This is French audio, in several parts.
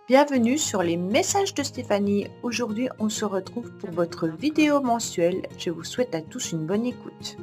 Bienvenue sur les messages de Stéphanie. Aujourd'hui, on se retrouve pour votre vidéo mensuelle. Je vous souhaite à tous une bonne écoute.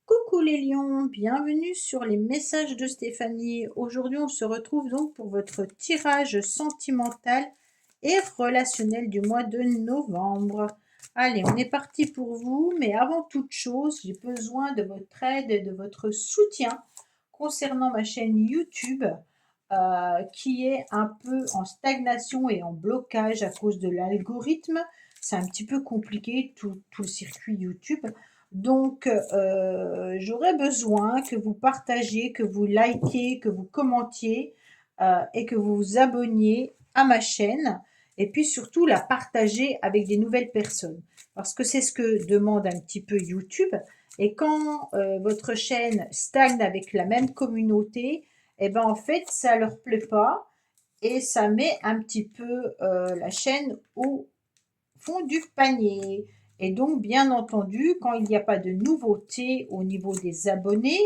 Coucou les lions, bienvenue sur les messages de Stéphanie. Aujourd'hui, on se retrouve donc pour votre tirage sentimental et relationnel du mois de novembre. Allez, on est parti pour vous, mais avant toute chose, j'ai besoin de votre aide et de votre soutien concernant ma chaîne YouTube qui est un peu en stagnation et en blocage à cause de l'algorithme. C'est un petit peu compliqué tout le circuit YouTube. Donc, j'aurais besoin que vous partagiez, que vous likiez, que vous commentiez et que vous vous abonniez à ma chaîne et puis surtout la partager avec des nouvelles personnes. Parce que c'est ce que demande un petit peu YouTube. Et quand votre chaîne stagne avec la même communauté, eh ben en fait, ça leur plaît pas et ça met un petit peu la chaîne au fond du panier. Et donc, bien entendu, quand il n'y a pas de nouveauté au niveau des abonnés,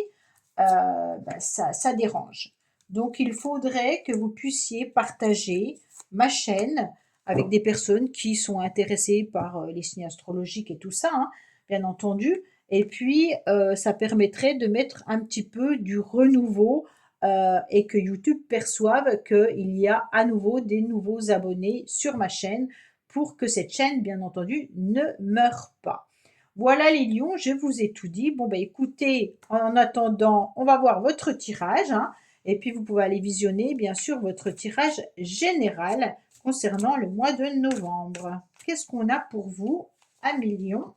ça dérange. Donc, il faudrait que vous puissiez partager ma chaîne avec des personnes qui sont intéressées par les signes astrologiques et tout ça, hein, bien entendu. Et puis, ça permettrait de mettre un petit peu du renouveau et que YouTube perçoive qu'il y a à nouveau des nouveaux abonnés sur ma chaîne pour que cette chaîne, bien entendu, ne meure pas. Voilà les lions, je vous ai tout dit. Bon, bah écoutez, en attendant, on va voir votre tirage, hein, et puis vous pouvez aller visionner, bien sûr, votre tirage général concernant le mois de novembre. Qu'est-ce qu'on a pour vous, amis lions?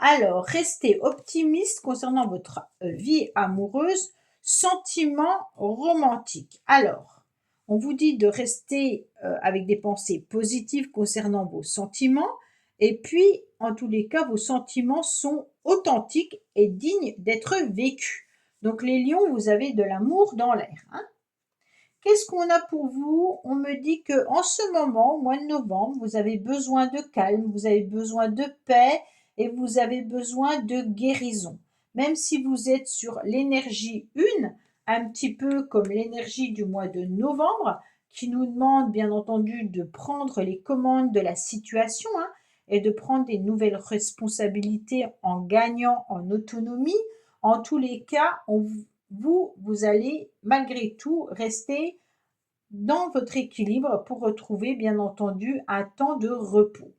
Alors, restez optimiste concernant votre vie amoureuse, sentiments romantiques. Alors, on vous dit de rester avec des pensées positives concernant vos sentiments. Et puis, en tous les cas, vos sentiments sont authentiques et dignes d'être vécus. Donc, les lions, vous avez de l'amour dans l'air, hein. Qu'est-ce qu'on a pour vous? On me dit que en ce moment, au mois de novembre, vous avez besoin de calme, vous avez besoin de paix et vous avez besoin de guérison. Même si vous êtes sur l'énergie 1, un petit peu comme l'énergie du mois de novembre, qui nous demande bien entendu de prendre les commandes de la situation, hein, et de prendre des nouvelles responsabilités en gagnant en autonomie. En tous les cas, vous allez malgré tout rester dans votre équilibre pour retrouver bien entendu un temps de repos.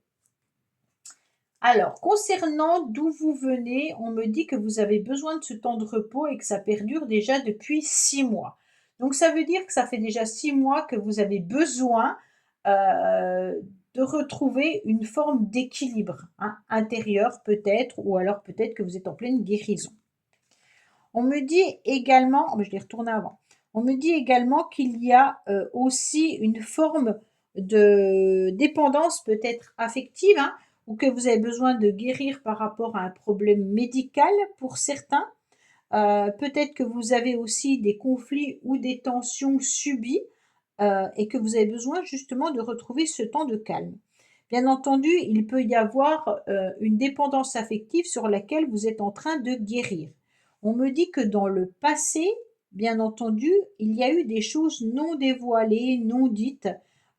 Alors, concernant d'où vous venez, on me dit que vous avez besoin de ce temps de repos et que ça perdure déjà depuis 6 mois. Donc, ça veut dire que ça fait déjà 6 mois que vous avez besoin de retrouver une forme d'équilibre, hein, intérieur peut-être, ou alors peut-être que vous êtes en pleine guérison. On me dit également, je l'ai retourné avant, on me dit également qu'il y a aussi une forme de dépendance peut-être affective, hein, ou que vous avez besoin de guérir par rapport à un problème médical pour certains. Peut-être que vous avez aussi des conflits ou des tensions subies et que vous avez besoin justement de retrouver ce temps de calme. Bien entendu, il peut y avoir une dépendance affective sur laquelle vous êtes en train de guérir. On me dit que dans le passé, bien entendu, il y a eu des choses non dévoilées, non dites,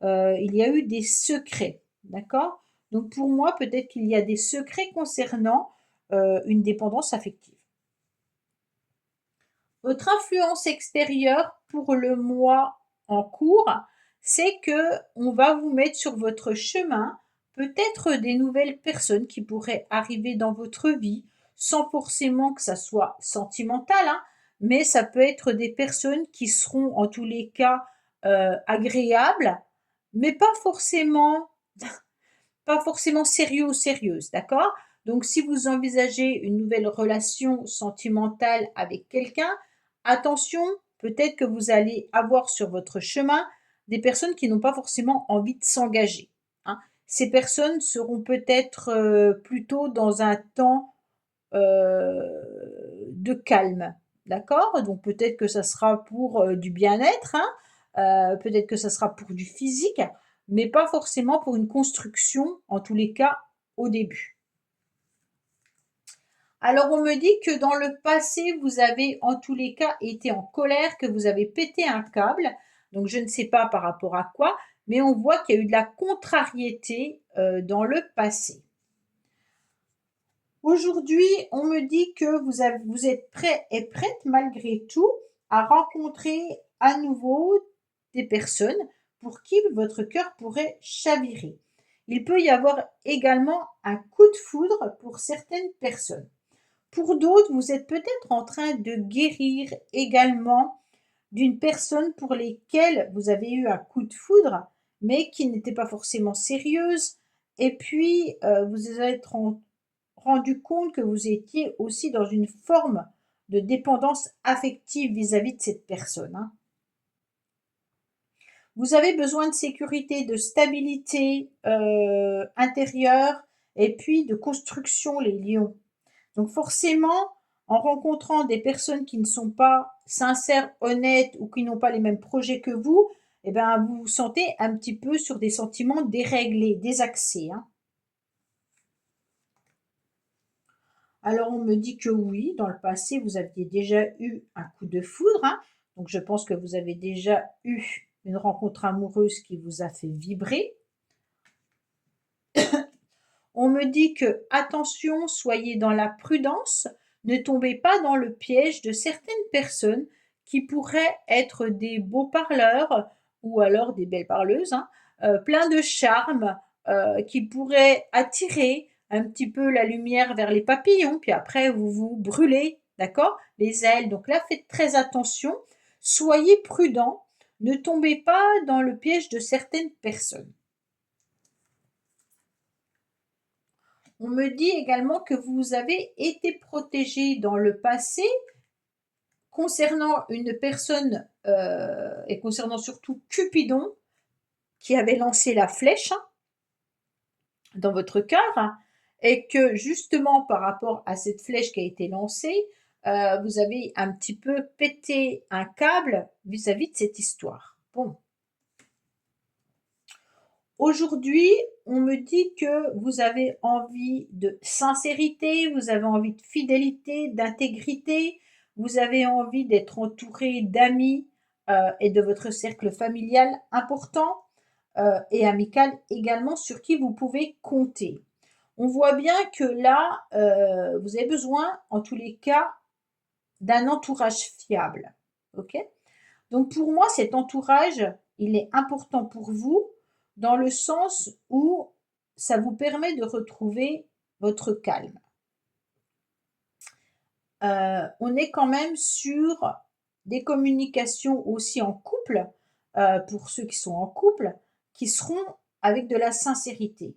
il y a eu des secrets, d'accord? Donc pour moi, peut-être qu'il y a des secrets concernant une dépendance affective. Votre influence extérieure pour le mois en cours, c'est que on va vous mettre sur votre chemin peut-être des nouvelles personnes qui pourraient arriver dans votre vie, sans forcément que ça soit sentimental, hein, mais ça peut être des personnes qui seront en tous les cas agréables, mais pas forcément sérieux ou sérieuses, d'accord? Donc si vous envisagez une nouvelle relation sentimentale avec quelqu'un, attention, peut-être que vous allez avoir sur votre chemin des personnes qui n'ont pas forcément envie de s'engager, hein. Ces personnes seront peut-être plutôt dans un temps de calme, d'accord? Donc peut-être que ça sera pour du bien-être, hein, peut-être que ça sera pour du physique, mais pas forcément pour une construction, en tous les cas au début. Alors, on me dit que dans le passé, vous avez en tous les cas été en colère, que vous avez pété un câble. Donc, je ne sais pas par rapport à quoi, mais on voit qu'il y a eu de la contrariété dans le passé. Aujourd'hui, on me dit que vous êtes prêt et prête malgré tout à rencontrer à nouveau des personnes pour qui votre cœur pourrait chavirer. Il peut y avoir également un coup de foudre pour certaines personnes. Pour d'autres, vous êtes peut-être en train de guérir également d'une personne pour lesquelles vous avez eu un coup de foudre, mais qui n'était pas forcément sérieuse. Et puis, vous vous êtes rendu compte que vous étiez aussi dans une forme de dépendance affective vis-à-vis de cette personne, hein. Vous avez besoin de sécurité, de stabilité intérieure et puis de construction, les lions. Donc forcément, en rencontrant des personnes qui ne sont pas sincères, honnêtes ou qui n'ont pas les mêmes projets que vous, eh ben, vous vous sentez un petit peu sur des sentiments déréglés, désaxés, hein. Alors on me dit que oui, dans le passé, vous aviez déjà eu un coup de foudre, hein. Donc je pense que vous avez déjà eu une rencontre amoureuse qui vous a fait vibrer. On me dit que attention, soyez dans la prudence, ne tombez pas dans le piège de certaines personnes qui pourraient être des beaux parleurs ou alors des belles parleuses, hein, plein de charme, qui pourraient attirer un petit peu la lumière vers les papillons, puis après vous vous brûlez, d'accord, les ailes. Donc là, faites très attention, soyez prudent, ne tombez pas dans le piège de certaines personnes. On me dit également que vous avez été protégé dans le passé concernant une personne et concernant surtout Cupidon qui avait lancé la flèche, hein, dans votre cœur, hein, et que justement par rapport à cette flèche qui a été lancée, vous avez un petit peu pété un câble vis-à-vis de cette histoire. Bon. Aujourd'hui, on me dit que vous avez envie de sincérité, vous avez envie de fidélité, d'intégrité, vous avez envie d'être entouré d'amis et de votre cercle familial important et amical également sur qui vous pouvez compter. On voit bien que là, vous avez besoin, en tous les cas, d'un entourage fiable. Ok? Donc pour moi, cet entourage, il est important pour vous dans le sens où ça vous permet de retrouver votre calme. On est quand même sur des communications aussi en couple, pour ceux qui sont en couple, qui seront avec de la sincérité.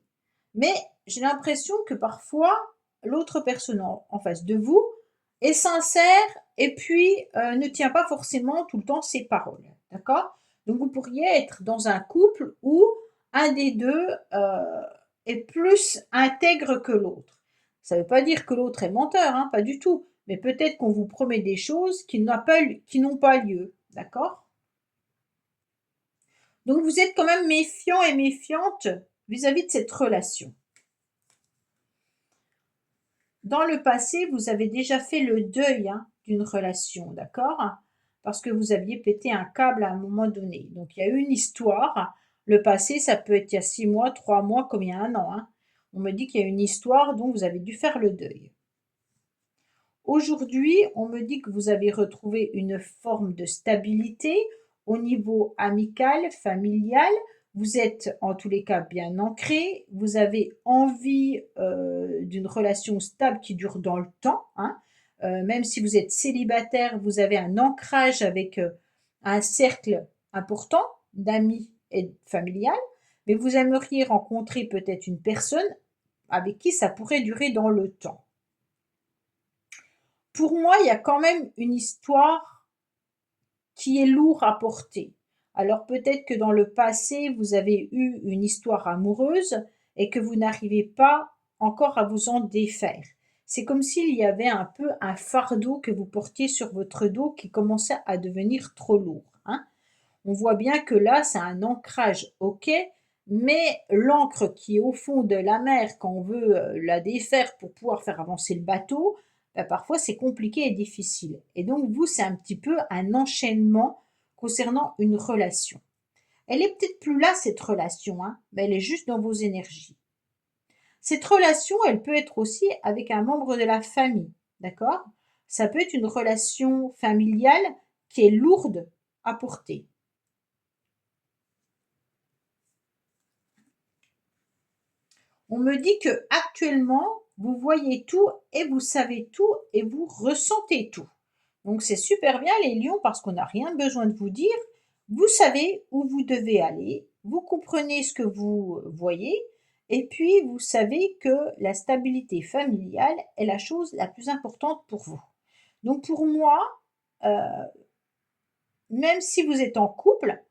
Mais j'ai l'impression que parfois, l'autre personne en face de vous est sincère et puis ne tient pas forcément tout le temps ses paroles. D'accord? Donc vous pourriez être dans un couple où un des deux est plus intègre que l'autre. Ça ne veut pas dire que l'autre est menteur, hein, pas du tout. Mais peut-être qu'on vous promet des choses qui n'ont pas lieu. D'accord? Donc vous êtes quand même méfiant et méfiante vis-à-vis de cette relation. Dans le passé, vous avez déjà fait le deuil, hein, d'une relation, d'accord? Parce que vous aviez pété un câble à un moment donné. Donc il y a eu une histoire. Le passé, ça peut être il y a 6 mois, 3 mois, comme il y a 1 an, hein. On me dit qu'il y a une histoire dont vous avez dû faire le deuil. Aujourd'hui, on me dit que vous avez retrouvé une forme de stabilité au niveau amical, familial. Vous êtes en tous les cas bien ancré. Vous avez envie d'une relation stable qui dure dans le temps, hein. Même si vous êtes célibataire, vous avez un ancrage avec un cercle important d'amis et familial. Mais vous aimeriez rencontrer peut-être une personne avec qui ça pourrait durer dans le temps. Pour moi, il y a quand même une histoire qui est lourde à porter. Alors peut-être que dans le passé, vous avez eu une histoire amoureuse et que vous n'arrivez pas encore à vous en défaire. C'est comme s'il y avait un peu un fardeau que vous portiez sur votre dos qui commençait à devenir trop lourd, hein. On voit bien que là, c'est un ancrage, ok, mais l'encre qui est au fond de la mer, quand on veut la défaire pour pouvoir faire avancer le bateau, parfois c'est compliqué et difficile. Et donc vous, c'est un petit peu un enchaînement concernant une relation. Elle est peut-être plus là, cette relation, hein, mais elle est juste dans vos énergies. Cette relation, elle peut être aussi avec un membre de la famille, d'accord? Ça peut être une relation familiale qui est lourde à porter. On me dit que actuellement, vous voyez tout et vous savez tout et vous ressentez tout. Donc c'est super bien les lions parce qu'on n'a rien besoin de vous dire. Vous savez où vous devez aller, vous comprenez ce que vous voyez et puis vous savez que la stabilité familiale est la chose la plus importante pour vous. Donc pour moi, euh, même si vous êtes en couple,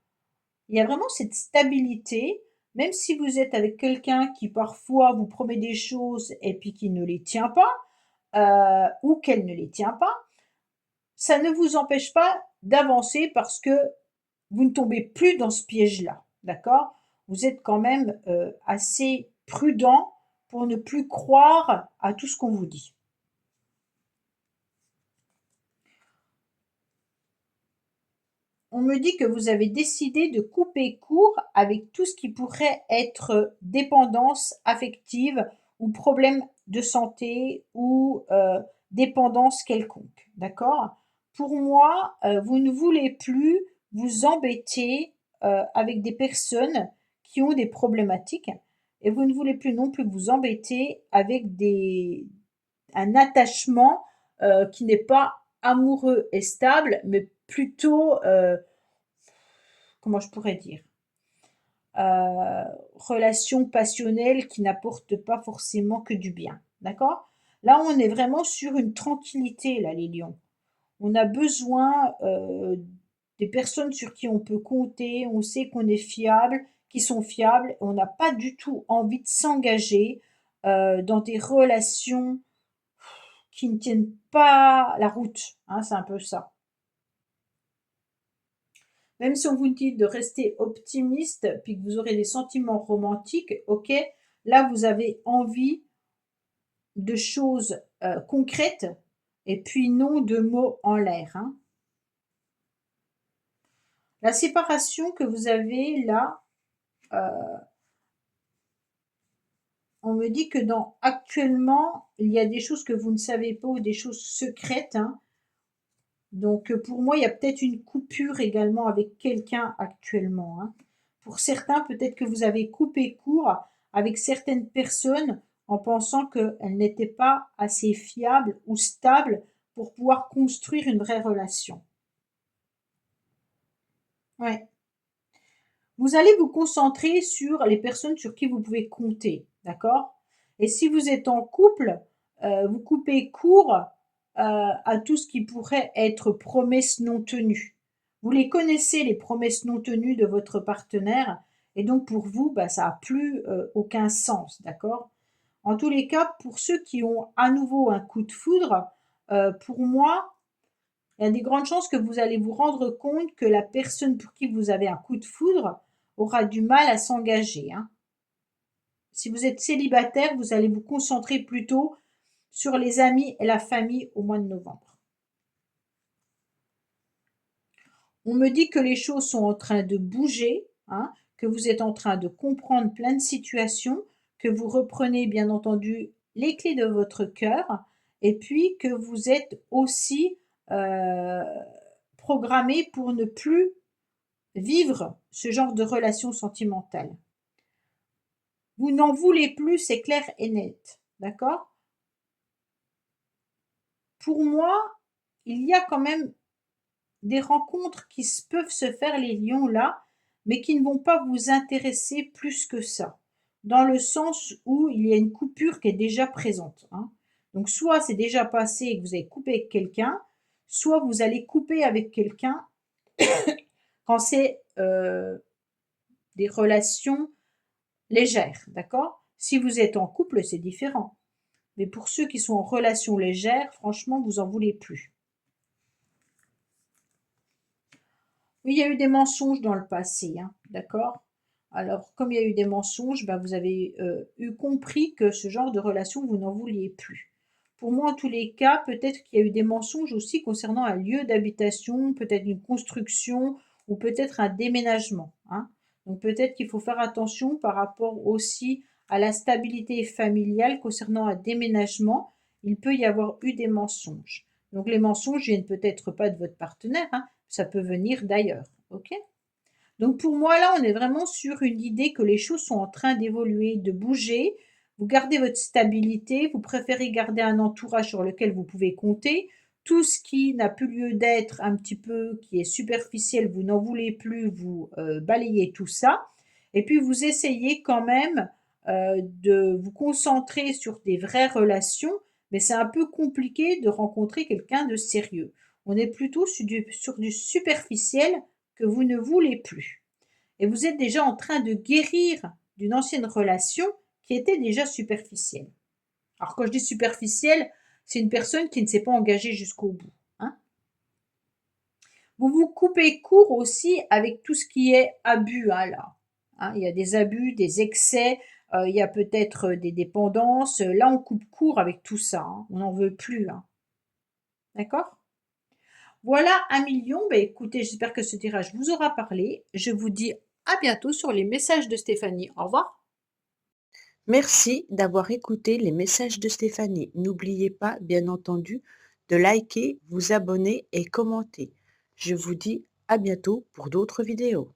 il y a vraiment cette stabilité, même si vous êtes avec quelqu'un qui parfois vous promet des choses et puis qui ne les tient pas, ou qu'elle ne les tient pas, ça ne vous empêche pas d'avancer parce que vous ne tombez plus dans ce piège-là, d'accord? Vous êtes quand même assez prudent pour ne plus croire à tout ce qu'on vous dit. On me dit que vous avez décidé de couper court avec tout ce qui pourrait être dépendance affective ou problème de santé ou dépendance quelconque, d'accord? Pour moi, vous ne voulez plus vous embêter avec des personnes qui ont des problématiques et vous ne voulez plus non plus vous embêter avec un attachement qui n'est pas amoureux et stable, mais plutôt, comment je pourrais dire, relation passionnelle qui n'apporte pas forcément que du bien. D'accord? Là, on est vraiment sur une tranquillité, là, les lions. On a besoin des personnes sur qui on peut compter, on sait qu'on est fiable, qui sont fiables, on n'a pas du tout envie de s'engager dans des relations qui ne tiennent pas la route, hein, c'est un peu ça. Même si on vous dit de rester optimiste, puis que vous aurez des sentiments romantiques, ok, là vous avez envie de choses concrètes et puis non de mots en l'air, hein. La séparation que vous avez là, on me dit que actuellement, il y a des choses que vous ne savez pas ou des choses secrètes, hein. Donc pour moi, il y a peut-être une coupure également avec quelqu'un actuellement, hein. Pour certains, peut-être que vous avez coupé court avec certaines personnes en pensant qu'elles n'étaient pas assez fiables ou stables pour pouvoir construire une vraie relation. Ouais. Vous allez vous concentrer sur les personnes sur qui vous pouvez compter, d'accord? Et si vous êtes en couple, vous coupez court à tout ce qui pourrait être promesses non tenues. Vous les connaissez, les promesses non tenues de votre partenaire, et donc pour vous, bah, ça n'a plus aucun sens, d'accord? En tous les cas, pour ceux qui ont à nouveau un coup de foudre, pour moi, il y a des grandes chances que vous allez vous rendre compte que la personne pour qui vous avez un coup de foudre aura du mal à s'engager, hein. Si vous êtes célibataire, vous allez vous concentrer plutôt sur les amis et la famille au mois de novembre. On me dit que les choses sont en train de bouger, hein, que vous êtes en train de comprendre plein de situations, que vous reprenez bien entendu les clés de votre cœur et puis que vous êtes aussi euh, programmé pour ne plus vivre ce genre de relation sentimentale. Vous n'en voulez plus, c'est clair et net. D'accord? Pour moi, il y a quand même des rencontres qui peuvent se faire, les lions là, mais qui ne vont pas vous intéresser plus que ça. Dans le sens où il y a une coupure qui est déjà présente, hein. Donc soit c'est déjà passé et que vous avez coupé avec quelqu'un, soit vous allez couper avec quelqu'un quand c'est des relations légères, d'accord? Si vous êtes en couple, c'est différent. Mais pour ceux qui sont en relation légère, franchement, vous en voulez plus. Oui, il y a eu des mensonges dans le passé, hein, d'accord? Alors, comme il y a eu des mensonges, bah, vous avez eu compris que ce genre de relation, vous n'en vouliez plus. Pour moi, en tous les cas, peut-être qu'il y a eu des mensonges aussi concernant un lieu d'habitation, peut-être une construction ou peut-être un déménagement, hein. Donc peut-être qu'il faut faire attention par rapport aussi à la stabilité familiale concernant un déménagement. Il peut y avoir eu des mensonges. Donc les mensonges viennent peut-être pas de votre partenaire, hein, ça peut venir d'ailleurs, OK? Donc pour moi, là, on est vraiment sur une idée que les choses sont en train d'évoluer, de bouger. Vous gardez votre stabilité, vous préférez garder un entourage sur lequel vous pouvez compter. Tout ce qui n'a plus lieu d'être, un petit peu, qui est superficiel, vous n'en voulez plus, vous balayez tout ça. Et puis vous essayez quand même de vous concentrer sur des vraies relations, mais c'est un peu compliqué de rencontrer quelqu'un de sérieux. On est plutôt sur du superficiel que vous ne voulez plus. Et vous êtes déjà en train de guérir d'une ancienne relation qui était déjà superficielle. Alors quand je dis superficielle, c'est une personne qui ne s'est pas engagée jusqu'au bout, hein. Vous vous coupez court aussi avec tout ce qui est abus, hein, là, hein. Il y a des abus, des excès, il y a peut-être des dépendances. Là, on coupe court avec tout ça, hein. On n'en veut plus, hein. D'accord? Voilà 1 million. Ben, écoutez, j'espère que ce tirage vous aura parlé. Je vous dis à bientôt sur les messages de Stéphanie. Au revoir. Merci d'avoir écouté les messages de Stéphanie. N'oubliez pas, bien entendu, de liker, vous abonner et commenter. Je vous dis à bientôt pour d'autres vidéos.